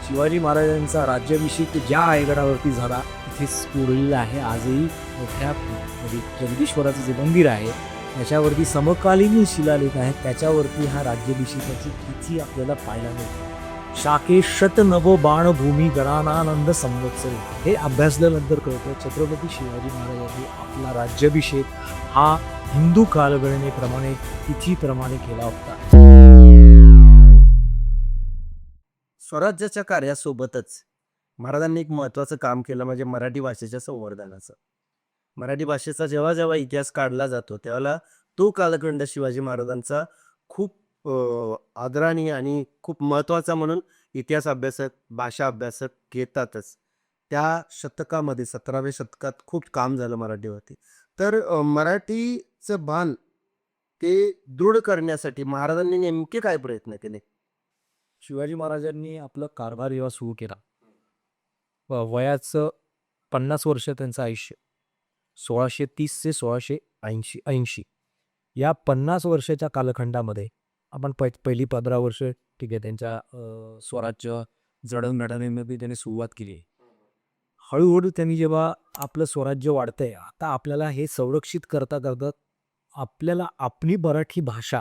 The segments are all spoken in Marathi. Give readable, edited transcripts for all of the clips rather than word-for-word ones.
शिवाजी महाराजांचा राज्याभिषेक ज्या रायगडावरती झाला तिथेच कोरलेला आहे. आजही मोठ्या म्हणजे जगदीश्वराचं जे मंदिर आहे त्याच्यावरती समकालीन शिलालेख आहेत. त्याच्यावरती हा राज्याभिषेकाची तिथी आपल्याला पाहायला मिळते. शाके शत नव बाणभूमी गणानानंद संवत्सरी हे अभ्यासल्यानंतर कळतं छत्रपती शिवाजी महाराजांनी आपला राज्याभिषेक हा हिंदू कालगणनेप्रमाणे तिथीप्रमाणे केला होता. स्वराज्याच्या कार्यासोबतच महाराजांनी एक महत्त्वाचं काम केलं म्हणजे मराठी भाषेच्या संवर्धनाचं. मराठी भाषेचा जेव्हा जेव्हा इतिहास काढला जातो त्यावेळेला तो कालखंड शिवाजी महाराजांचा खूप आदरणीय आणि खूप महत्त्वाचा म्हणून इतिहास अभ्यासक, भाषा अभ्यासक घेतातच. त्या शतकामध्ये 17व्या शतकात खूप काम झालं मराठीवरती. तर मराठीचं भान ते दृढ करण्यासाठी महाराजांनी नेमके काय प्रयत्न केले? शिवाजी महाराजांनी आपलं कारभार जेव्हा सुरू केला वयाचं 50 वर्ष त्यांचं आयुष्य 1630 ते 1680 या 50 वर्षाच्या कालखंडामध्ये आपण पहिली 15 वर्ष ठीक आहे त्यांच्या स्वराज्य जडणघडणीमध्ये त्यांनी सुरुवात केली. हळूहळू त्यांनी जेव्हा आपलं स्वराज्य वाढतंय आता आपल्याला हे संरक्षित करता करता आपल्याला आपली मराठी भाषा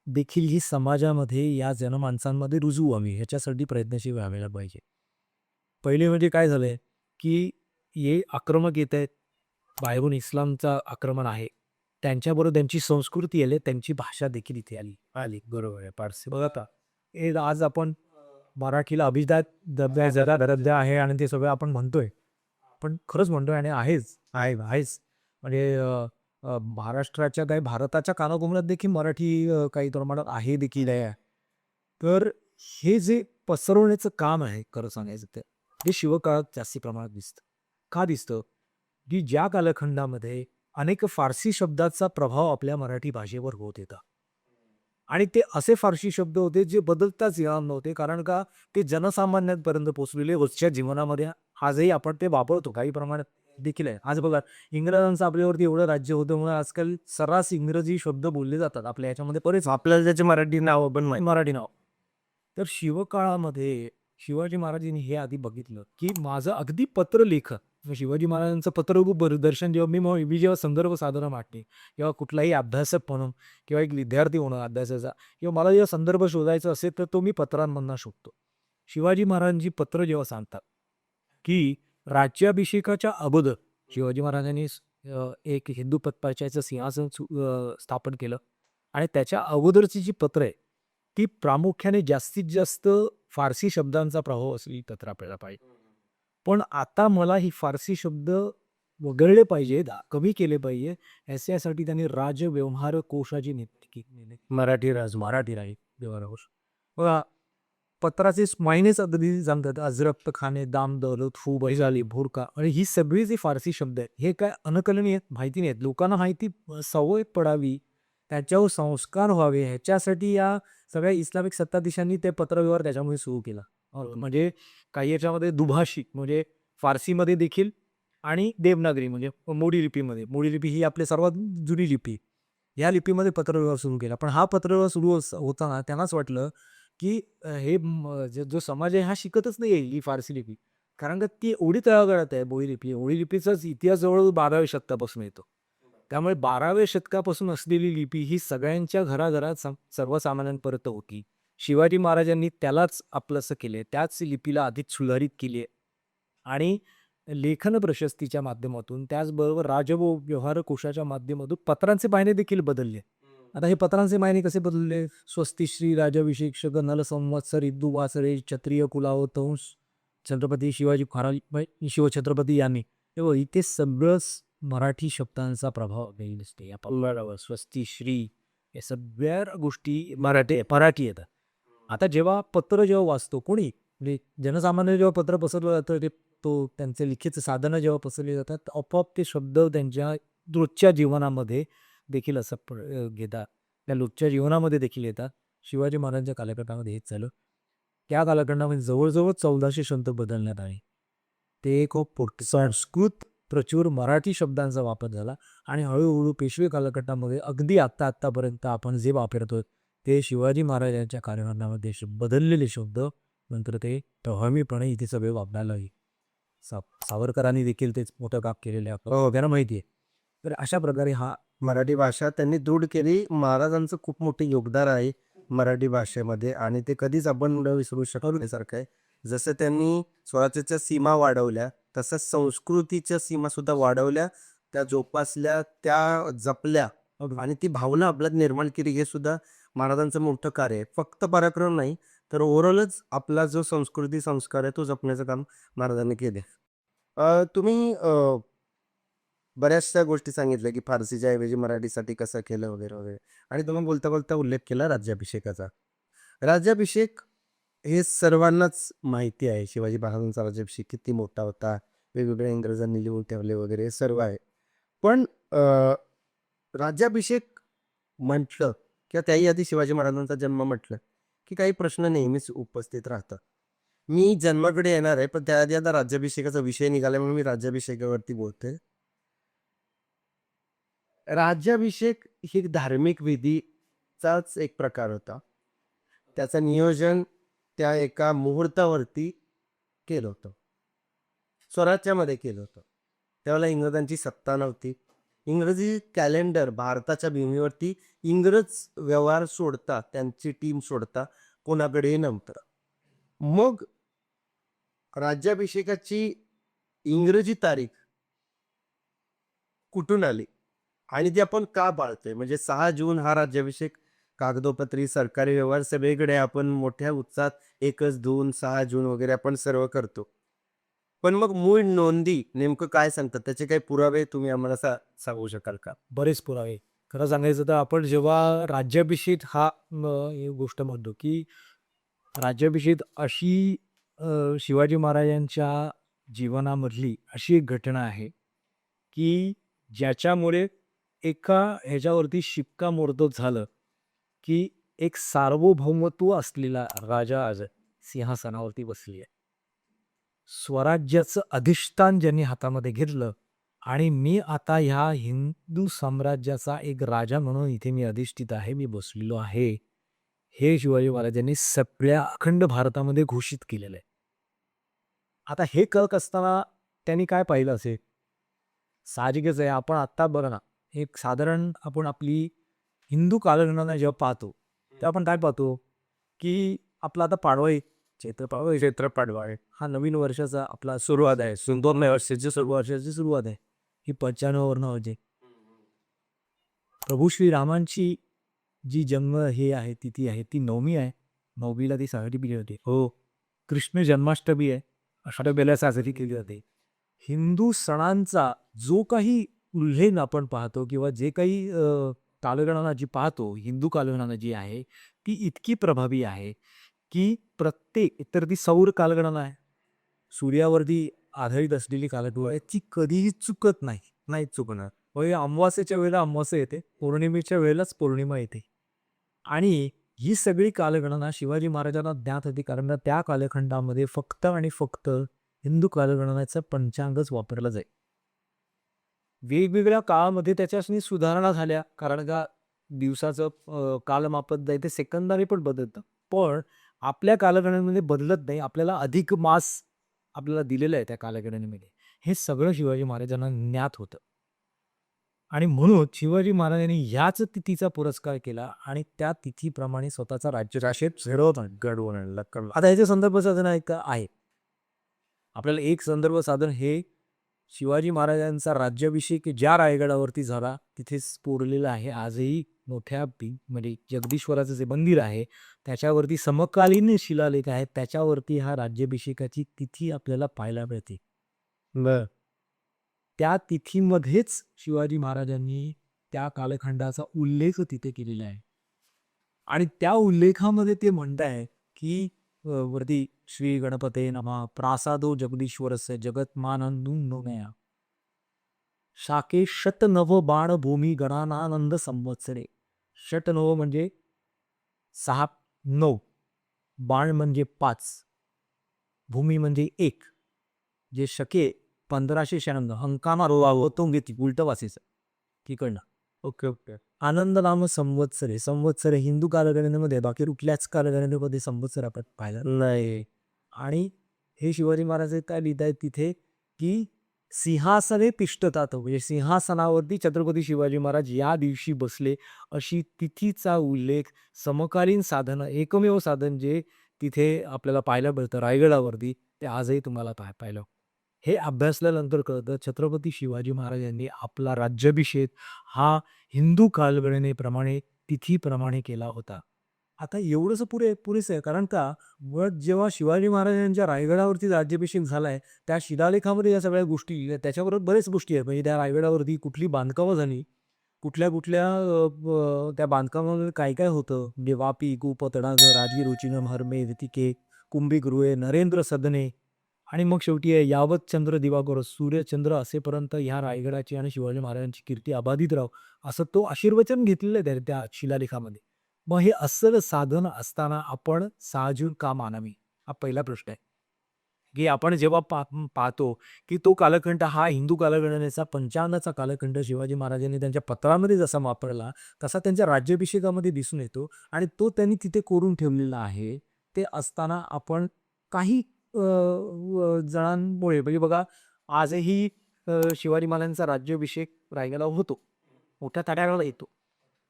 देखील ही समाजामध्ये या जनमानसांमध्ये रुजू व्हावी ह्याच्यासाठी प्रयत्नशील व्हायला पाहिजे. पहिले म्हणजे काय झालंय की हे आक्रमक येत आहेत, बाहेरून इस्लामचा आक्रमण आहे, त्यांच्याबरोबर त्यांची संस्कृती आली, त्यांची भाषा देखील इथे आली आली बरोबर आहे. पारसी बघा आता हे आज आपण मराठीला अभिजात दर्जा आहे आणि ते सगळं आपण म्हणतोय, पण खरंच म्हणतोय आणि आहेच म्हणजे महाराष्ट्राच्या काही भारताच्या कानाकोपऱ्यात देखील मराठी काही प्रमाणात आहे देखील आहे. तर हे जे पसरवण्याचं काम आहे खरं सांगायचं तर हे शिवकाळात जास्ती प्रमाणात दिसतं. का दिसतं की ज्या कालखंडामध्ये अनेक फारसी शब्दाचा प्रभाव आपल्या मराठी भाषेवर होत होता आणि ते असे फारसी शब्द होते जे बदलताच येणार नव्हते, कारण का ते जनसामान्यांपर्यंत पोहोचलेले रोजच्या जीवनामध्ये आजही आपण ते वापरतो काही प्रमाणात देखील आहे. आज बघा इंग्रजांचं आपल्यावरती एवढं राज्य होतं म्हणून आजकाल सर्रास इंग्रजी शब्द बोलले जातात आपल्या याच्यामध्ये बरेच आपल्याला त्याचे मराठी नाव पण माहिती. मराठी नाव. तर शिवकाळामध्ये शिवाजी महाराजांनी हे आधी बघितलं की माझं अगदी पत्रलेखन शिवाजी महाराजांचं पत्ररूप दर्शन जेव्हा मी जेव्हा संदर्भ साधना मांडते किंवा कुठलाही अभ्यासक म्हणून किंवा एक विद्यार्थी म्हणून अभ्यासाचा किंवा मला जेव्हा संदर्भ शोधायचा असेल तर तो मी पत्रांमधनं शोधतो. शिवाजी महाराजांची पत्र जेव्हा सांगतात की राज्याभिषेकाच्या अगोदर शिवाजी महाराजांनी एक हिंदू पत्पाचायचं सिंहासन स्थापन केलं आणि त्याच्या अगोदरची जी पत्र आहे ती प्रामुख्याने जास्तीत जास्त फारसी शब्दांचा प्रभाव असलेली पत्र आपल्याला पाहिजे. पण आता मला ही फारसी शब्द वगळले पाहिजे, कमी केले पाहिजे यासाठी त्यांनी राजव्यवहार कोशाची निर्मिती केली. मराठी राज व्यवहार कोश. बघा पत्राचे मायनेच अगदी सांगतात अजरक्त खाणे दाम दौलत फू बैजाली भोरका आणि ही सगळी जी फारसी शब्द आहेत हे काय अनकलनीय आहेत, माहिती नाहीत लोकांना, माहिती सवय पडावी त्याच्यावर संस्कार व्हावे ह्याच्यासाठी या सगळ्या इस्लामिक सत्ताधीशांनी ते पत्रव्यवहार त्याच्यामुळे सुरू केला. म्हणजे काही याच्यामध्ये दुभाषिक म्हणजे फारसीमध्ये देखील आणि देवनागरी म्हणजे मोडी लिपी ही आपली सर्वात जुनी लिपी, या लिपीमध्ये पत्रव्यवहार सुरू केला. पण हा पत्रव्यवहार सुरू होताना त्यांनाच वाटलं की हे जो समाज आहे हा शिकतच नाही ही फारसी लिपी, कारण का ती एवढी तळागाळात आहे. ओडी लिपीचाच इतिहास जवळ 12व्या शतकापासून येतो. त्यामुळे 12व्या शतकापासून असलेली लिपी ही सगळ्यांच्या घराघरात सर्वसामान्यांपर्यंत होती. शिवाजी महाराजांनी त्यालाच आपलंसं केले, त्याच लिपीला अधिक सुधारित केली आणि लेखन प्रशस्तीच्या माध्यमातून त्याचबरोबर राजव्यवहार कोशाच्या माध्यमातून पत्रांचे बायने देखील बदलले. आता हे पत्रांचे मायने कसे बदलले? स्वस्ती श्री राजाभिषेक शक नल संवत्सर इदू वासरे क्षत्रिय कुलावतंस छत्रपती शिवाजी महाराज शिवछत्रपती यांनी तेव्हा इथे सगळंच मराठी शब्दांचा प्रभाव दिसते. या पल्लावर स्वस्ती श्री या सगळ्या गोष्टी मराठी येतात. आता जेव्हा पत्र जेव्हा वाचतो कोणी म्हणजे जनसामान्य जेव्हा पत्र पसरलं जातं ते त्यांचे लिखित साधनं जेव्हा पसरली जातात आपोआप ते शब्द त्यांच्या रोजच्या जीवनामध्ये देखील असं घेतात, त्या रोजच्या जीवनामध्ये देखील येतात. शिवाजी महाराजांच्या कालखंडामध्ये हेच झालं. त्या कालखंडामध्ये जवळजवळ 1400 संत बदलण्यात आले. ते खूप संस्कृत प्रचूर मराठी शब्दांचा वापर झाला आणि हळूहळू पेशवे कालखंडामध्ये अगदी आत्तापर्यंत आपण जे वापरतो ते शिवाजी महाराजांच्या कालखंडामध्ये बदललेले शब्द नंतर ते टहमीपणे इथे सगळे वापरायला लागले. सावरकरांनी देखील तेच मोठं काम केलेलं आहे आपल्याला वगैरे माहिती आहे. तर अशा प्रकारे हा मराठी भाषा त्यांनी दृढ केली. महाराजांचं खूप मोठं योगदान आहे मराठी भाषेमध्ये आणि ते कधीच आपण न विसरू शकण्यासारखं आहे. जसं त्यांनी स्वराज्याच्या सीमा वाढवल्या, तसंच संस्कृतीच्या सीमा सुद्धा वाढवल्या, त्या जोपासल्या, त्या जपल्या आणि ती भावना आपल्यात निर्माण केली. हे सुद्धा महाराजांचं मोठं कार्य आहे. फक्त पराक्रम नाही, तर ओव्हरऑलच आपला जो संस्कृती संस्कार आहे तो जपण्याचं काम महाराजांनी केले. तुम्ही बऱ्याचशा गोष्टी सांगितल्या, की फारसीच्या ऐवजी मराठीसाठी कसं केलं वगैरे, वगैरे आणि तुम्ही बोलता-बोलता उल्लेख केला राज्याभिषेकाचा. राज्याभिषेक हे सर्वांनाच माहिती आहे. शिवाजी महाराजांचा राज्याभिषेक किती मोठा होता. वेगवेगळ्या इंग्रजांनी लिहून ठेवले वगैरे हे सर्व आहे. पण राज्याभिषेक म्हटलं किंवा त्याही आधी शिवाजी महाराजांचा जन्म म्हटलं, की काही प्रश्न नेहमीच उपस्थित राहतात. मी जन्माकडे येणार आहे, पण त्याआधी आता राज्याभिषेकाचा विषय निघाला म्हणून मी राज्याभिषेकावरती बोलतोय. राज्याभिषेक ही धार्मिक विधीचाच एक प्रकार होता. त्याचं नियोजन त्या एका मुहूर्तावरती केलं होतं. स्वराज्यामध्ये केलं होतं. त्यावेळेला इंग्रजांची सत्ता नव्हती. इंग्रजी कॅलेंडर भारताच्या भूमीवरती इंग्रज व्यवहार सोडता, त्यांची टीम सोडता कोणाकडेही नव्हतं. मग राज्याभिषेकाची इंग्रजी तारीख कुठून आली? आणि ती आपण का पाळतोय? म्हणजे 6 जून हा राज्याभिषेक कागदोपत्री सरकारी व्यवहार सगळीकडे आपण मोठ्या उत्साहात 1च जून, 6 जून वगैरे आपण सर्व करतो. पण मग मूळ नोंदी नेमकं काय सांगतात? त्याचे काही पुरावे तुम्ही आम्हाला सांगू शकाल का? बरेच पुरावे. खरं सांगायचं तर आपण जेव्हा राज्याभिषेक हा ही गोष्ट म्हणतो, की राज्याभिषेक अशी शिवाजी महाराजांच्या जीवनामधली अशी एक घटना आहे, की ज्याच्यामुळे एका ह्याच्यावरती शिक्कामोर्तब झालं, की एक सार्वभौमत्व असलेला राजा आज सिंहासनावरती बसली आहे. स्वराज्याचं अधिष्ठान ज्यांनी हातामध्ये घेतलं आणि मी आता ह्या हिंदू साम्राज्याचा एक राजा म्हणून इथे मी अधिष्ठित आहे, मी बसलेलो आहे. हे शिवाजी महाराजांनी सगळ्या अखंड भारतामध्ये घोषित केलेलं आहे. आता हे करत असताना त्यांनी काय पाहिलं असेल? साहजिकच आहे. आपण आत्ता बघा ना, एक साधारण आपण आपली हिंदू कालगणना जेव्हा पाहतो, तेव्हा आपण काय पाहतो, की आपला आता पाडवा आहे, चैत्र पाडवा आहे. हा नवीन वर्षाचा आपला सुरुवात आहे. 2 वर्षाची वर्षाची सुरुवात आहे. ही 95 वरनं होते. प्रभू श्रीरामांची जी जन्म हे आहे, तिथी आहे, ती 9मी आहे. 9मीला ती साजरी केली जाते. हो, कृष्ण जन्माष्टमी आहे. अष्टमीला साजरी केली जाते. हिंदू सणांचा जो काही उल्लेख आपण पाहतो किंवा जे काही कालगणना जी पाहतो, हिंदू कालगणना जी आहे, ती इतकी प्रभावी आहे, की प्रत्येक एकतर ती सौर कालगणना आहे. सूर्यावरती आधारित असलेली कालगणना आहे, ती कधीही चुकत नाही. नाही चुकणार. म्हणजे अमावास्येच्या वेळेला अमावास्या येते, पौर्णिमेच्या वेळेलाच पौर्णिमा येते. आणि ही सगळी कालगणना शिवाजी महाराजांना ज्ञात होती, कारण त्या कालखंडामध्ये फक्त आणि फक्त हिंदू कालगणनेचं पंचांगच वापरलं जाईल. वेगवेगळ्या काळामध्ये त्याच्यानी सुधारणा झाल्या, कारण का दिवसाचं कालमापन आहे ते सेकंदाने पण बदलतं. पण आपल्या कालगणनेमध्ये बदलत नाही. आपल्याला अधिक मास आपल्याला दिलेलं आहे त्या कालगणनेमध्ये. हे सगळं शिवाजी महाराजांना ज्ञात होतं. आणि म्हणून शिवाजी महाराजांनी ह्याच तिथीचा पुरस्कार केला आणि त्या तिथीप्रमाणे स्वतःचा राज्याभिषेक घडवून आणला. आता ह्याचे संदर्भ साधन आहे. आपल्याला एक संदर्भ साधन हे शिवाजी महाराजांचा राज्याभिषेक ज्या रायगडावरती झाला तिथेच कोरलेलं आहे. आजही मोठ्या म्हणजे जगदीश्वराचं जे मंदिर आहे त्याच्यावरती समकालीन शिलालेख आहेत. त्याच्यावरती हा राज्याभिषेकाची तिथी आपल्याला पाहायला मिळते. बरं. त्या तिथीमध्येच शिवाजी महाराजांनी त्या कालखंडाचा उल्लेख तिथे केलेला आहे. आणि त्या उल्लेखामध्ये ते म्हणत आहे, की वरती श्री गणपते नमः प्रासादो जगदीश्वरस्य जगत्मानंदून नोनया शाके शतनव बाण भूमी गणानानंद संवत्सरे. शतनव म्हणजे 6, 9, बाण म्हणजे 5, भूमी म्हणजे 1, जे शके 1596 अंकामा रोवावं तो घेतली उलटं वाचायचं तिकडनं. Okay, okay. आनंद नाम संवत्सरे. संवत्सरे हिंदू कालगणनेमध्ये बाकी कुठल्याच कालगणनेमध्ये संवत्सर आपण पाहिलं नाही. आणि हे शिवाजी महाराज काय लिहित आहेत तिथे, की सिंहासने तिष्ठतात, म्हणजे सिंहासनावरती छत्रपती शिवाजी महाराज या दिवशी बसले, अशी तिथीचा उल्लेख समकालीन साधन, एकमेव साधन जे तिथे आपल्याला पाहायला मिळतं रायगडावरती, ते आजही तुम्हाला पाहायला. हे अभ्यासल्यानंतर कळतं छत्रपती शिवाजी महाराज यांनी आपला राज्याभिषेक हा हिंदू कालगणनेप्रमाणे तिथीप्रमाणे केला होता. आता एवढंच पुरेसं आहे, कारण का मुळात जेव्हा शिवाजी महाराजांच्या रायगडावरती राज्याभिषेक झालाय, त्या शिलालेखामध्ये या सगळ्या गोष्टी लिहिल्या. त्याच्याबरोबर बरेच गोष्टी आहेत, म्हणजे त्या रायगडावरती कुठली बांधकामं झाली, कुठल्या त्या बांधकामामध्ये काय काय होतं, म्हणजे वापी, कूप, तडागं, राजगिरुचिनम, हरमे, वितिके, कुंभीगृहे, नरेंद्र सदने, आणि मग शेवटी आहे, यावत चंद्र दिवाकर, सूर्यचंद्र असेपर्यंत ह्या रायगडाची आणि शिवाजी महाराजांची कीर्ती अबाधित राहो, असं तो आशीर्वचन घेतलेलं आहे त्या शिलालेखामध्ये. मग हे असलं साधन असताना आपण साहजिक का मानावी? हा पहिला प्रश्न आहे. की आपण जेव्हा पाहतो की तो कालखंड हा हिंदू कालगणनेचा 55चा कालखंड शिवाजी महाराजांनी त्यांच्या पत्रामध्ये जसा वापरला, तसा त्यांच्या राज्याभिषेकामध्ये दिसून येतो आणि तो त्यांनी तिथे कोरून ठेवलेला आहे. ते असताना आपण काही जणांमुळे, म्हणजे बघा, आजही शिवाजी महाराजांचा राज्याभिषेक रायगडावर होतो. मोठ्या तडाख्याला येतो.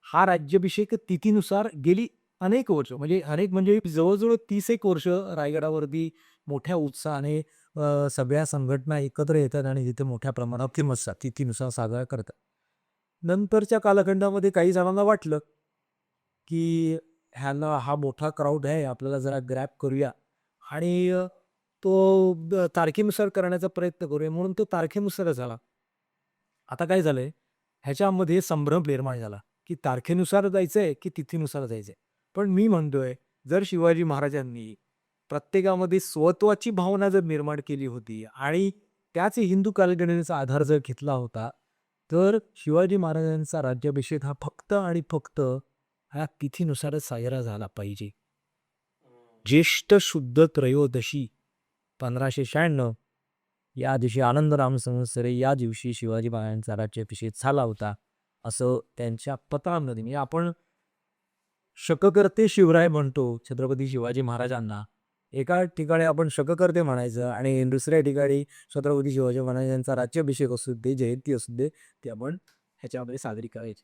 हा राज्याभिषेक तिथीनुसार गेली अनेक वर्ष, म्हणजे अनेक म्हणजे जवळ-जवळ 30 एक वर्ष रायगडावरती मोठ्या उत्साहाने सगळ्या संघटना एकत्र येतात आणि तिथे मोठ्या प्रमाणावर फेमस तिथीनुसार साजरा करतात. नंतरच्या कालखंडामध्ये काही जणांना वाटलं, की ह्यांना हा मोठा क्राऊड आहे, आपल्याला जरा ग्रॅब करूया आणि तो तारखेनुसार करण्याचा प्रयत्न करूया, म्हणून तो तारखेनुसारच झाला. आता काय झालंय, ह्याच्यामध्ये संभ्रम निर्माण झाला, की तारखेनुसार जायचंय की तिथीनुसार जायचंय. पण मी म्हणतोय, जर शिवाजी महाराजांनी प्रत्येकामध्ये स्वत्वाची भावना जर निर्माण केली होती आणि त्याच हिंदू कालगणनेचा आधार जर घेतला होता, तर शिवाजी महाराजांचा राज्याभिषेक हा फक्त आणि फक्त ह्या तिथीनुसारच साजरा झाला पाहिजे. ज्येष्ठ शुद्ध त्रयोदशी 1596 या दिवशी आनंदराम संवत्सरे या दिवशी शिवाजी महाराजांचा राज्याभिषेक झाला होता, असं त्यांच्या पत्रामध्ये, म्हणजे आपण शककर्ते शिवराय म्हणतो छत्रपती शिवाजी महाराजांना. एका ठिकाणी आपण शककर्ते म्हणायचं आणि दुसऱ्या ठिकाणी छत्रपती शिवाजी महाराजांचा राज्याभिषेक असू दे, जयंती असू दे, ते आपण ह्याच्यामध्ये साजरी करायची.